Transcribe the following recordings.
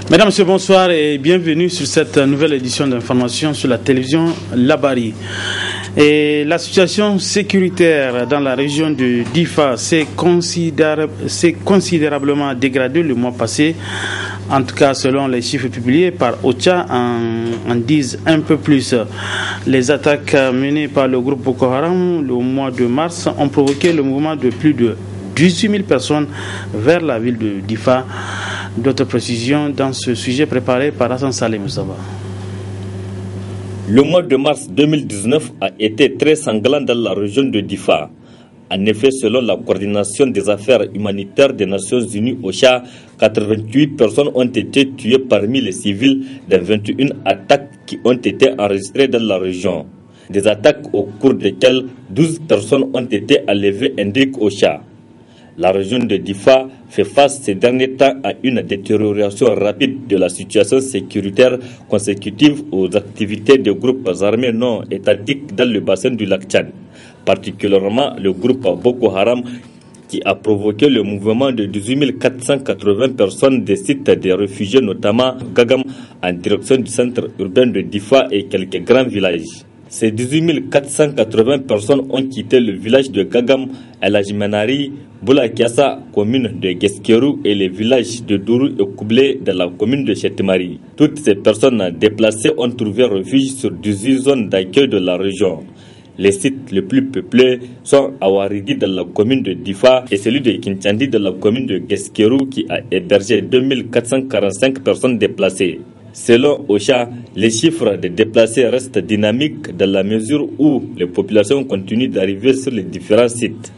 Mesdames, Messieurs, bonsoir et bienvenue sur cette nouvelle édition d'information sur la télévision Labari. Et la situation sécuritaire dans la région de Difa s'est considérablement dégradée le mois passé. En tout cas, selon les chiffres publiés par OCHA, en disent un peu plus. Les attaques menées par le groupe Boko Haram le mois de mars ont provoqué le mouvement de plus de 18 000 personnes vers la ville de Difa. D'autres précisions dans ce sujet préparé par Hassan Saleh Moussaba. Le mois de mars 2019 a été très sanglant dans la région de Difa. En effet, selon la coordination des affaires humanitaires des Nations Unies OCHA, 88 personnes ont été tuées parmi les civils dans 21 attaques qui ont été enregistrées dans la région. Des attaques au cours desquelles 12 personnes ont été enlevées, indique OCHA. La région de Difa fait face ces derniers temps à une détérioration rapide de la situation sécuritaire consécutive aux activités de groupes armés non étatiques dans le bassin du lac Tchad, particulièrement le groupe Boko Haram qui a provoqué le mouvement de 18 480 personnes des sites des réfugiés, notamment Gagam, en direction du centre urbain de Difa et quelques grands villages. Ces 18 480 personnes ont quitté le village de Gagam, El Ajmenari, Boulakiassa, commune de Guesquerou, et les villages de Dourou et Koublé dans la commune de Chetemari. Toutes ces personnes déplacées ont trouvé refuge sur 18 zones d'accueil de la région. Les sites les plus peuplés sont à Waridi dans la commune de Difa et celui de Kinchandi dans la commune de Guesquerou qui a hébergé 2445 personnes déplacées. Selon OCHA, les chiffres des déplacés restent dynamiques dans la mesure où les populations continuent d'arriver sur les différents sites.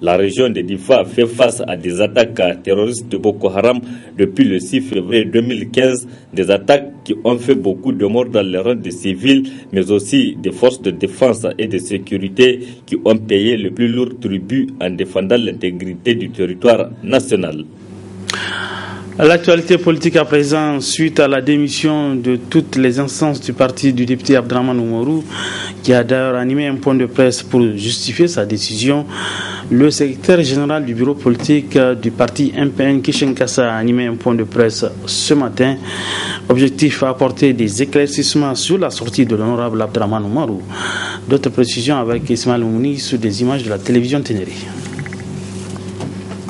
La région de Difa fait face à des attaques terroristes de Boko Haram depuis le 6 février 2015, des attaques qui ont fait beaucoup de morts dans les rangs des civils, mais aussi des forces de défense et de sécurité qui ont payé le plus lourd tribut en défendant l'intégrité du territoire national. L'actualité politique à présent, suite à la démission de toutes les instances du parti du député Abdraman Oumarou, qui a d'ailleurs animé un point de presse pour justifier sa décision, le secrétaire général du bureau politique du parti MPN Kishenkassa a animé un point de presse ce matin. Objectif, apporter des éclaircissements sur la sortie de l'honorable Abdraman Oumarou. D'autres précisions avec Ismaël Mouni sur des images de la télévision Ténéré.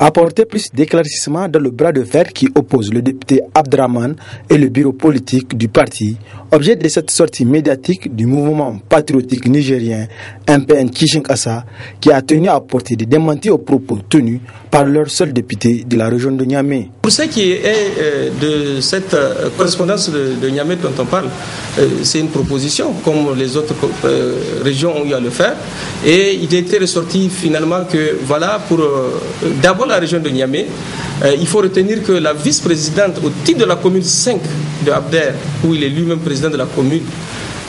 Apporter plus d'éclaircissement dans le bras de fer qui oppose le député Abdraman et le bureau politique du parti, objet de cette sortie médiatique du mouvement patriotique nigérien MPN Kishenkassa, qui a tenu à apporter des démentis aux propos tenus par leur seul député de la région de Niamey. Pour ce qui est de cette correspondance de Niamey dont on parle, c'est une proposition comme les autres régions ont eu à le faire, et il a été ressorti finalement que voilà, pour d'abord la région de Niamey, il faut retenir que la vice-présidente au titre de la commune 5 de Abder, où il est lui-même président de la commune,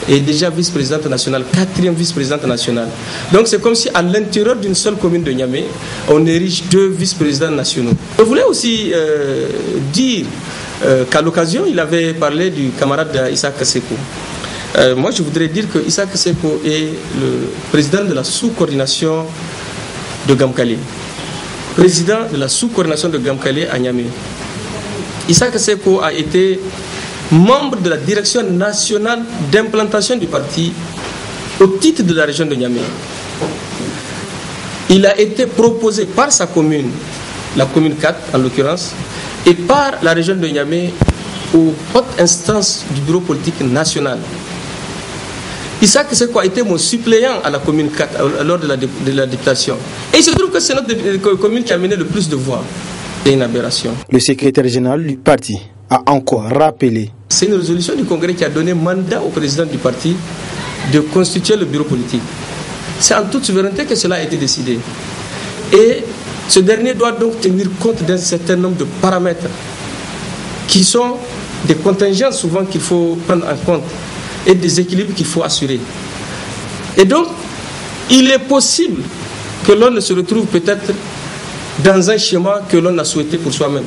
est déjà vice-présidente nationale, 4e vice-présidente nationale. Donc c'est comme si à l'intérieur d'une seule commune de Niamey, on érige 2 vice-présidents nationaux. Je voulais aussi dire qu'à l'occasion, il avait parlé du camarade Issa Seko. Moi, je voudrais dire que Issa Seko est le président de la sous-coordination de Gamkali. Président de la sous-coordination de Gamkali à Niamey. Issa Seko a été membre de la direction nationale d'implantation du parti au titre de la région de Niamey. Il a été proposé par sa commune, la commune 4 en l'occurrence, et par la région de Niamey aux hautes instances du bureau politique national. Issa Seko a été mon suppléant à la commune 4 lors de la députation. Et il se trouve que c'est notre commune qui a mené le plus de voix. C'est une aberration. Le secrétaire général du parti a encore rappelé. C'est une résolution du Congrès qui a donné mandat au président du parti de constituer le bureau politique. C'est en toute souveraineté que cela a été décidé. Et ce dernier doit donc tenir compte d'un certain nombre de paramètres qui sont des contingences souvent qu'il faut prendre en compte et des équilibres qu'il faut assurer. Et donc, il est possible que l'on ne se retrouve peut-être dans un schéma que l'on a souhaité pour soi-même.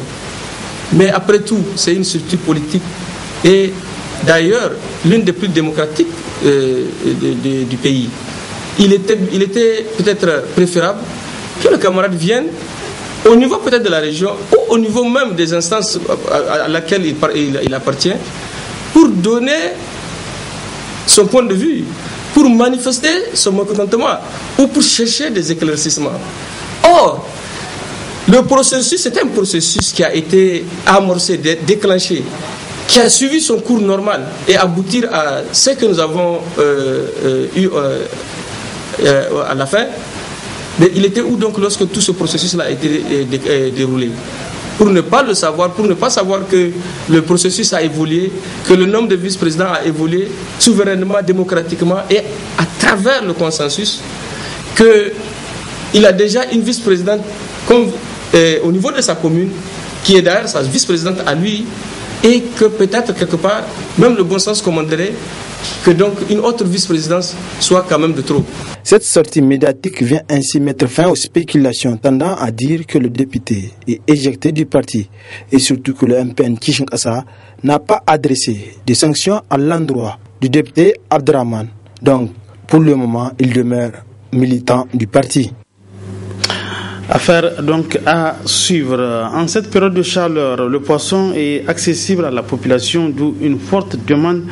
Mais après tout, c'est une structure politique et d'ailleurs l'une des plus démocratiques du pays. Il était peut-être préférable que le camarade vienne au niveau peut-être de la région, ou au niveau même des instances à laquelle il appartient, pour donner son point de vue, pour manifester son mécontentement, ou pour chercher des éclaircissements. Or, le processus, c'est un processus qui a été amorcé, déclenché, qui a suivi son cours normal et aboutir à ce que nous avons eu à la fin. Mais il était où donc lorsque tout ce processus-là a été déroulé? Pour ne pas le savoir, pour ne pas savoir que le processus a évolué, que le nombre de vice-présidents a évolué souverainement, démocratiquement et à travers le consensus, qu'il a déjà une vice-présidente au niveau de sa commune, qui est d'ailleurs sa vice-présidente à lui, et que peut-être quelque part, même le bon sens commanderait que donc une autre vice-présidence soit quand même de trop. Cette sortie médiatique vient ainsi mettre fin aux spéculations tendant à dire que le député est éjecté du parti et surtout que le MPN Kinshasa n'a pas adressé de sanctions à l'endroit du député Abdraman. Donc, pour le moment, il demeure militant du parti. Affaire donc à suivre. En cette période de chaleur, le poisson est accessible à la population, d'où une forte demande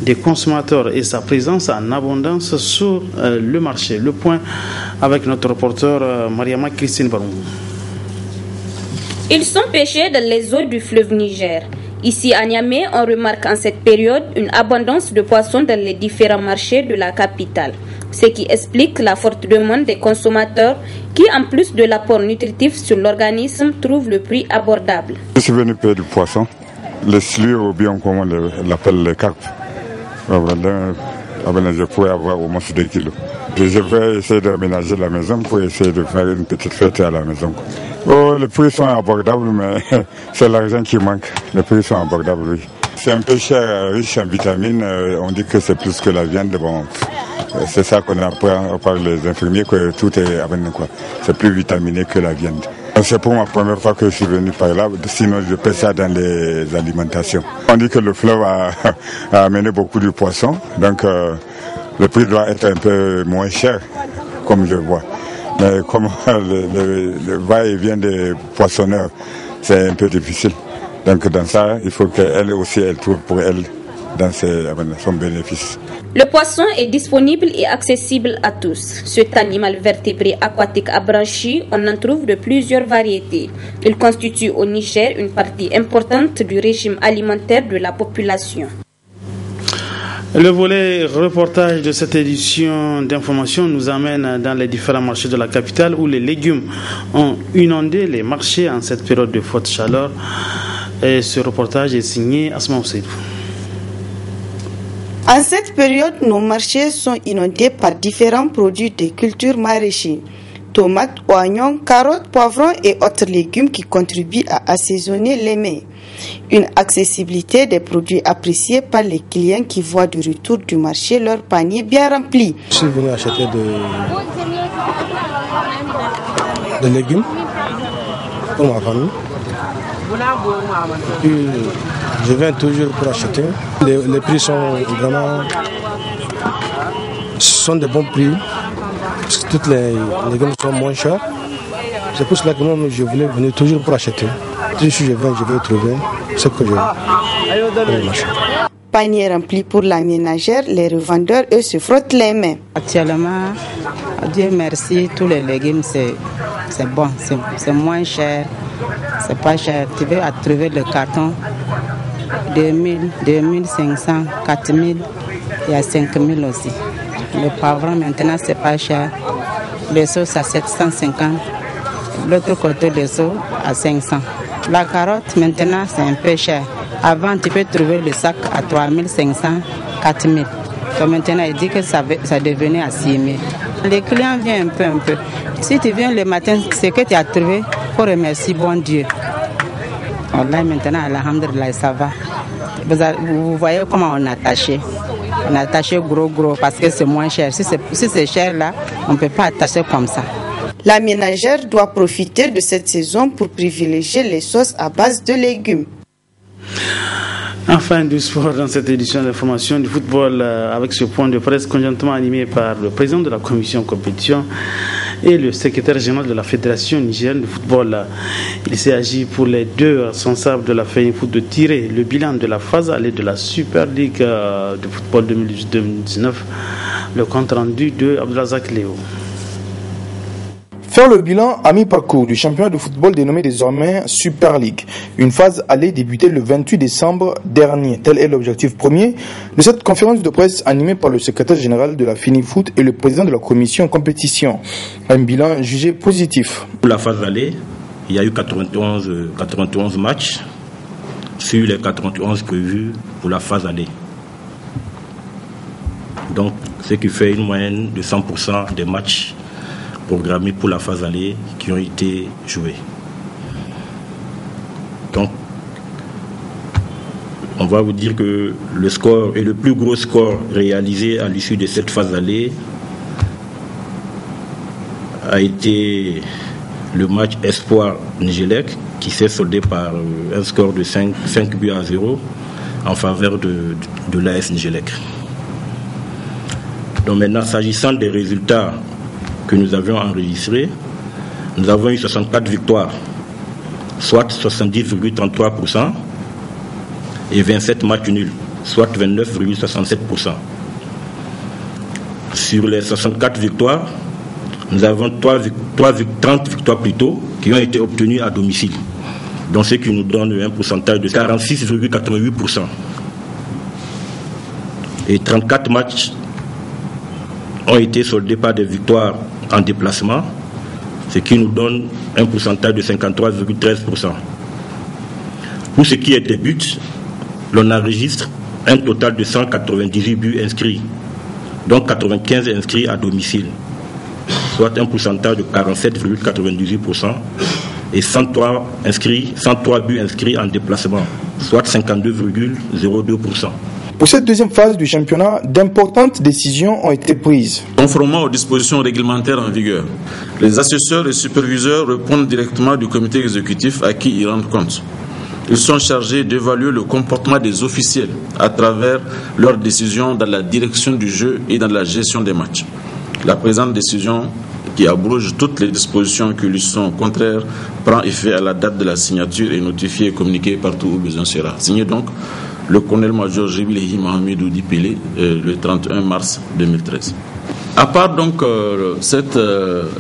des consommateurs et sa présence en abondance sur le marché. Le point avec notre reporter Mariama Christine Baroum. Ils sont pêchés dans les eaux du fleuve Niger. Ici à Niamey, on remarque en cette période une abondance de poissons dans les différents marchés de la capitale. Ce qui explique la forte demande des consommateurs qui, en plus de l'apport nutritif sur l'organisme, trouvent le prix abordable. Je suis venu payer du poisson, les slures ou bien comme on l'appelle les carpes. Je pourrais avoir au moins 2 kilos. Et je vais essayer d'aménager la maison pour essayer de faire une petite fête à la maison. Oh, les prix sont abordables, mais c'est l'argent qui manque. Les prix sont abordables, oui. C'est un peu cher, riche en vitamines. On dit que c'est plus que la viande. Bon, c'est ça qu'on apprend par les infirmiers, que tout est abandonné, quoi. C'est plus vitaminé que la viande. C'est pour ma première fois que je suis venu par là, sinon je fais ça dans les alimentations. On dit que le fleuve a amené beaucoup de poissons, donc le prix doit être un peu moins cher, comme je vois. Mais comme le va-et-vient des poissonneurs, c'est un peu difficile. Donc dans ça, il faut qu'elle aussi, elle trouve pour elle dans son bénéfice. Le poisson est disponible et accessible à tous. Cet animal vertébré aquatique abranchi, on en trouve de plusieurs variétés. Il constitue au Niger une partie importante du régime alimentaire de la population. Le volet reportage de cette édition d'information nous amène dans les différents marchés de la capitale où les légumes ont inondé les marchés en cette période de forte chaleur. Et ce reportage est signé Asma Ousseidou. En cette période, nos marchés sont inondés par différents produits de culture maraîchers. Tomates, oignons, carottes, poivrons et autres légumes qui contribuent à assaisonner les mets. Une accessibilité des produits appréciés par les clients qui voient du retour du marché leur panier bien rempli. Je suis venu acheter des légumes pour ma famille. Et puis, je viens toujours pour acheter. Les prix sont vraiment de bons prix. Parce que tous les légumes sont moins chers. C'est pour cela que moi, je voulais venir toujours pour acheter. Si je viens, je vais trouver ce que je veux. Panier rempli pour la ménagère, les revendeurs, eux, se frottent les mains. Actuellement, Dieu merci, tous les légumes, c'est bon, c'est moins cher, c'est pas cher. Tu veux trouver le carton, 2000, 2500, 4000, il y a 5000 aussi. Le poivron maintenant, c'est pas cher. Le sauce à 750, l'autre côté, le sauce à 500. La carotte, maintenant, c'est un peu cher. Avant, tu peux trouver le sac à 3500, 4000. Donc maintenant, il dit que ça devenait à 6000. Les clients viennent un peu. Si tu viens le matin, ce que tu as trouvé, il faut remercier bon Dieu. Là, maintenant, alhamdulillah, ça va. Vous voyez comment on a attaché. On a attaché gros parce que c'est moins cher. Si c'est cher là, on ne peut pas attacher comme ça. La ménagère doit profiter de cette saison pour privilégier les sauces à base de légumes. Enfin, du sport dans cette édition d'information du football avec ce point de presse conjointement animé par le président de la commission compétition et le secrétaire général de la Fédération nigérienne de football. Il s'est agi pour les deux responsables de la FENIFOOT de tirer le bilan de la phase allée de la Super League de football 2018-2019, le compte rendu de Abdelazak Léo. Faire le bilan à mi-parcours du championnat de football dénommé désormais Super League. Une phase allait débuter le 28 décembre dernier. Tel est l'objectif premier de cette conférence de presse animée par le secrétaire général de la FENIFOOT et le président de la commission compétition. Un bilan jugé positif. Pour la phase allée, il y a eu 91 matchs sur les 91 prévus pour la phase allée. Donc, ce qui fait une moyenne de 100% des matchs programmés pour la phase allée qui ont été joués. Donc, on va vous dire que le score et le plus gros score réalisé à l'issue de cette phase allée a été le match Espoir Nigelec qui s'est soldé par un score de 5 buts à 0 en faveur de l'AS Nigelec. Donc maintenant, s'agissant des résultats que nous avions enregistrés, nous avons eu 64 victoires, soit 70,33%, et 27 matchs nuls, soit 29,67%. Sur les 64 victoires, nous avons 30 victoires plutôt qui ont été obtenues à domicile, donc ce qui nous donne un pourcentage de 46,88%. Et 34 matchs ont été soldés par des victoires en déplacement, ce qui nous donne un pourcentage de 53,13%. Pour ce qui est des buts, l'on enregistre un total de 198 buts inscrits, donc 95 inscrits à domicile, soit un pourcentage de 47,98%, et 103 buts inscrits en déplacement, soit 52,02%. Pour cette deuxième phase du championnat, d'importantes décisions ont été prises. Conformément aux dispositions réglementaires en vigueur, les assesseurs et superviseurs répondent directement du comité exécutif à qui ils rendent compte. Ils sont chargés d'évaluer le comportement des officiels à travers leurs décisions dans la direction du jeu et dans la gestion des matchs. La présente décision, qui abroge toutes les dispositions qui lui sont contraires, prend effet à la date de la signature et notifiée et communiquée partout où besoin sera. Signé donc le colonel-major Jibilehi Mohamedou Dipele le 31 mars 2013. À part donc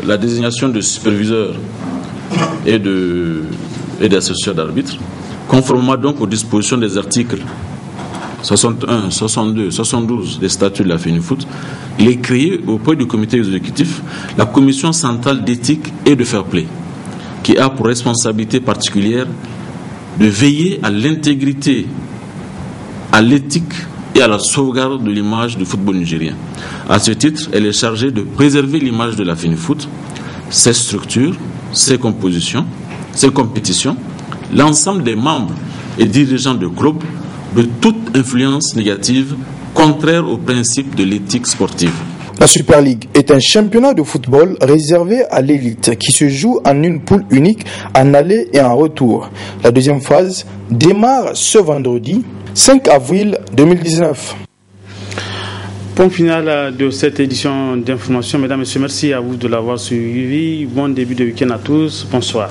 la désignation de superviseurs et d'assesseurs d'arbitres, conformément donc aux dispositions des articles 61, 62, 72 des statuts de la FENIFOOT, il est créé auprès du comité exécutif la commission centrale d'éthique et de fair play, qui a pour responsabilité particulière de veiller à l'intégrité, à l'éthique et à la sauvegarde de l'image du football nigérien. À ce titre, elle est chargée de préserver l'image de la FENIFOOT, ses structures, ses compositions, ses compétitions, l'ensemble des membres et dirigeants de clubs de toute influence négative contraire aux principes de l'éthique sportive. La Super League est un championnat de football réservé à l'élite qui se joue en une poule unique en aller et en retour. La deuxième phase démarre ce vendredi 5 avril 2019. Point final de cette édition d'information. Mesdames et messieurs, merci à vous de l'avoir suivi. Bon début de week-end à tous. Bonsoir.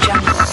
Jungle.